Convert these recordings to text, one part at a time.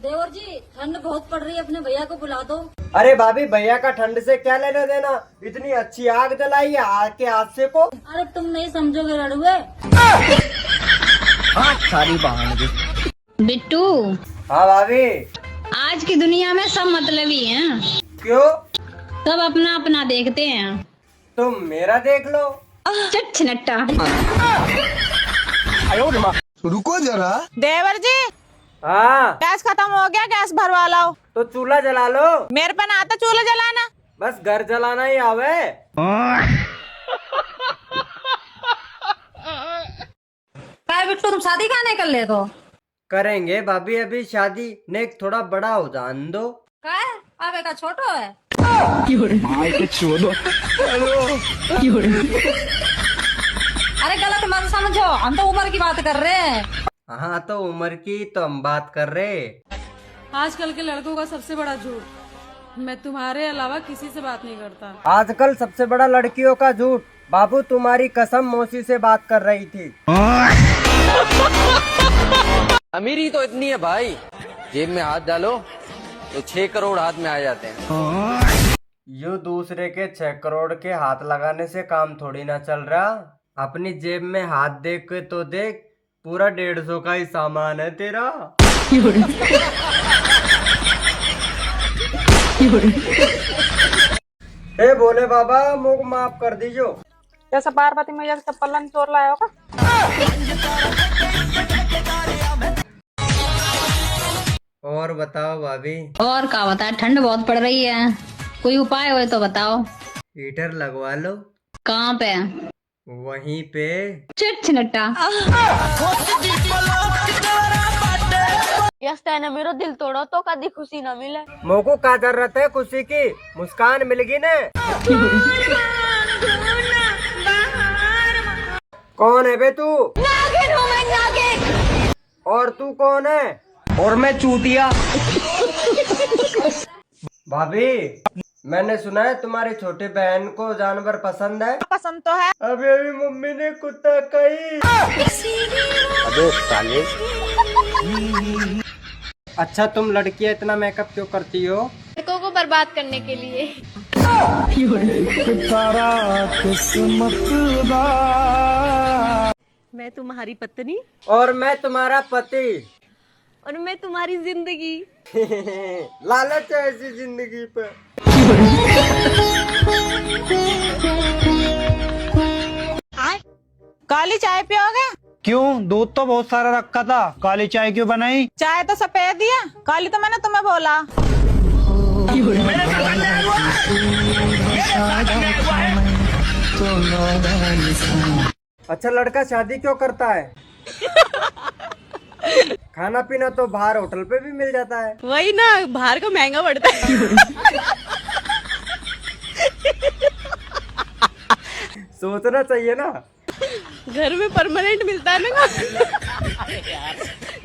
देवर जी ठंड बहुत पड़ रही है, अपने भैया को बुला दो। अरे भाभी, भैया का ठंड से क्या लेना देना? इतनी अच्छी आग जलाई है आग के हादसे को। अरे तुम नहीं समझोगे रड़ुए। सारी बहाने। बिट्टू, हाँ भाभी। आज की दुनिया में सब मतलबी हैं। क्यों? सब अपना अपना देखते हैं। तुम मेरा देख लो। चट नट्टा। रुको जरा। देवर जी, हाँ, गैस खत्म हो गया, गैस भरवा लाओ। तो चूल्हा जला लो। मेरे पे ना आता चूल्हा जलाना। बस घर जलाना ही आवे। काय बिट्टू, तुम शादी कहाँ कर ले तो? करेंगे भाभी, अभी शादी नेक थोड़ा बड़ा हो जान दो। काय आगे का छोटो है। अरे गलत मत समझो, हम तो उम्र की बात कर रहे हैं। हाँ, तो उम्र की तो हम बात कर रहे। आजकल के लड़कों का सबसे बड़ा झूठ, मैं तुम्हारे अलावा किसी से बात नहीं करता। आजकल सबसे बड़ा लड़कियों का झूठ, बाबू तुम्हारी कसम मौसी से बात कर रही थी। अमीरी तो इतनी है भाई, जेब में हाथ डालो तो 6 करोड़ हाथ में आ जाते हैं। यू दूसरे के 6 करोड़ के हाथ लगाने से काम थोड़ी ना चल रहा। अपनी जेब में हाथ देख के तो देख, पूरा 150 का ही सामान है तेरा। हे भोले बाबा, मुझ माफ कर दीजिए। जैसा पार्वती मैया का चप्पल चोर लाया होगा। और बताओ भाभी। और क्या बताए, ठंड बहुत पड़ रही है, कोई उपाय हो तो बताओ। हीटर लगवा लो। कहाँ पे? वहीं पे। चट नट्टा। मेरो दिल तोड़ो तो कभी खुशी न मिले। मोको क्या जरूरत है खुशी की, मुस्कान मिलेगी ने। कौन है बे तू? नागिन हूँ मैं, नागिन। और तू कौन है? और मैं चूतिया। भाभी, मैंने सुना है तुम्हारी छोटी बहन को जानवर पसंद है। पसंद तो है। अभी अभी मम्मी ने कुत्ता कही। अबे साले। अच्छा, तुम लड़कियां इतना मेकअप क्यों करती हो? लड़कों को बर्बाद करने के लिए। मैं तुम्हारी पत्नी और मैं तुम्हारा पति। और मैं तुम्हारी जिंदगी। लालच है ऐसी जिंदगी पे। काली चाय पियोगे? क्यों? दूध तो बहुत सारा रखा था, काली चाय क्यों बनाई? चाय तो सफेद ही है, काली तो मैंने तुम्हें बोला। अच्छा, लड़का शादी क्यों करता है? खाना पीना तो बाहर होटल पे भी मिल जाता है। वही ना, बाहर का महंगा पड़ता है। सोचना चाहिए ना। घर में परमानेंट मिलता है ना,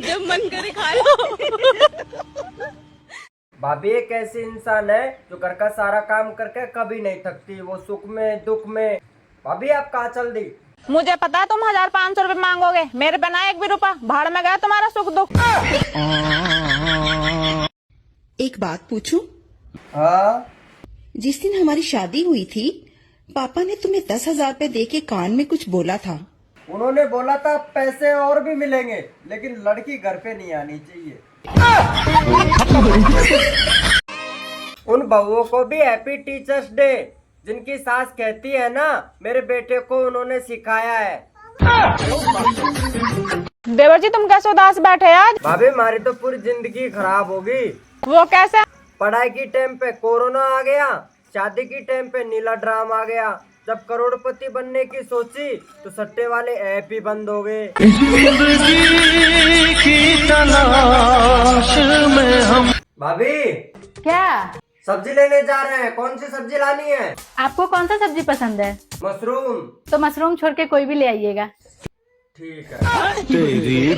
जब मन करे खा लो। भाभी एक ऐसी इंसान है जो घर का सारा काम करके कभी नहीं थकती, वो सुख में दुख में। भाभी आप कहाँ चल दी? मुझे पता है तुम 1500 रुपए मांगोगे, मेरे बिना एक भी रुपया भाड़ में गया तुम्हारा सुख दुख। एक बात पूछूं? हाँ? जिस दिन हमारी शादी हुई थी, पापा ने तुम्हें 10,000 रुपए दे के कान में कुछ बोला था। उन्होंने बोला था पैसे और भी मिलेंगे, लेकिन लड़की घर पे नहीं आनी चाहिए। उन बहुओं को भी हैप्पी टीचर्स डे, जिनकी सास कहती है ना, मेरे बेटे को उन्होंने सिखाया है। देवर जी, तुम कैसे उदास बैठे आज? भाभी हमारी तो पूरी जिंदगी खराब होगी। वो कैसे? पढ़ाई की टाइम पे कोरोना आ गया, शादी की टाइम पे नीला ड्राम आ गया, जब करोड़पति बनने की सोची तो सट्टे वाले ऐप ही बंद हो गए। भाभी क्या? सब्जी लेने जा रहे हैं, कौन सी सब्जी लानी है? आपको कौन सा सब्जी पसंद है? मशरूम। तो मशरूम छोड़ के कोई भी ले आइएगा। ठीक है। तेरी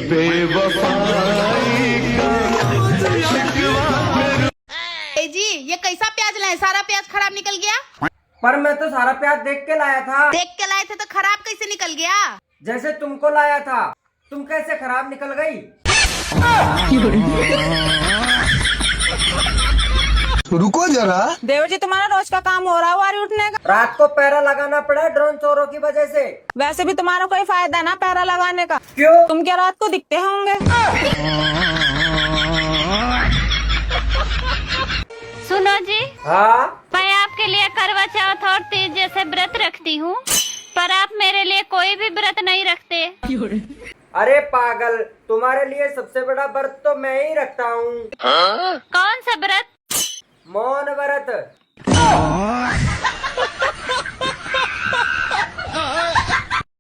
जी, ये कैसा प्याज लाए? सारा प्याज खराब निकल गया। पर मैं तो सारा प्याज देख के लाया था। देख के लाए थे तो खराब कैसे निकल गया? जैसे तुमको लाया था, तुम कैसे खराब निकल गई? रुको जरा। देवर जी तुम्हारा रोज का काम हो रहा है उठने का। रात को पहरा लगाना पड़ा ड्रोन चोरों की वजह से। वैसे भी तुम्हारा कोई फायदा ना पहरा लगाने का। क्यों? तुम क्या रात को दिखते होंगे। सुनो जी, हाँ मैं आपके लिए करवा चौथ और तीज जैसे व्रत रखती हूँ, पर आप मेरे लिए कोई भी व्रत नहीं रखते। अरे पागल, तुम्हारे लिए सबसे बड़ा व्रत तो मैं ही रखता हूँ। कौन सा व्रत? मौन व्रत।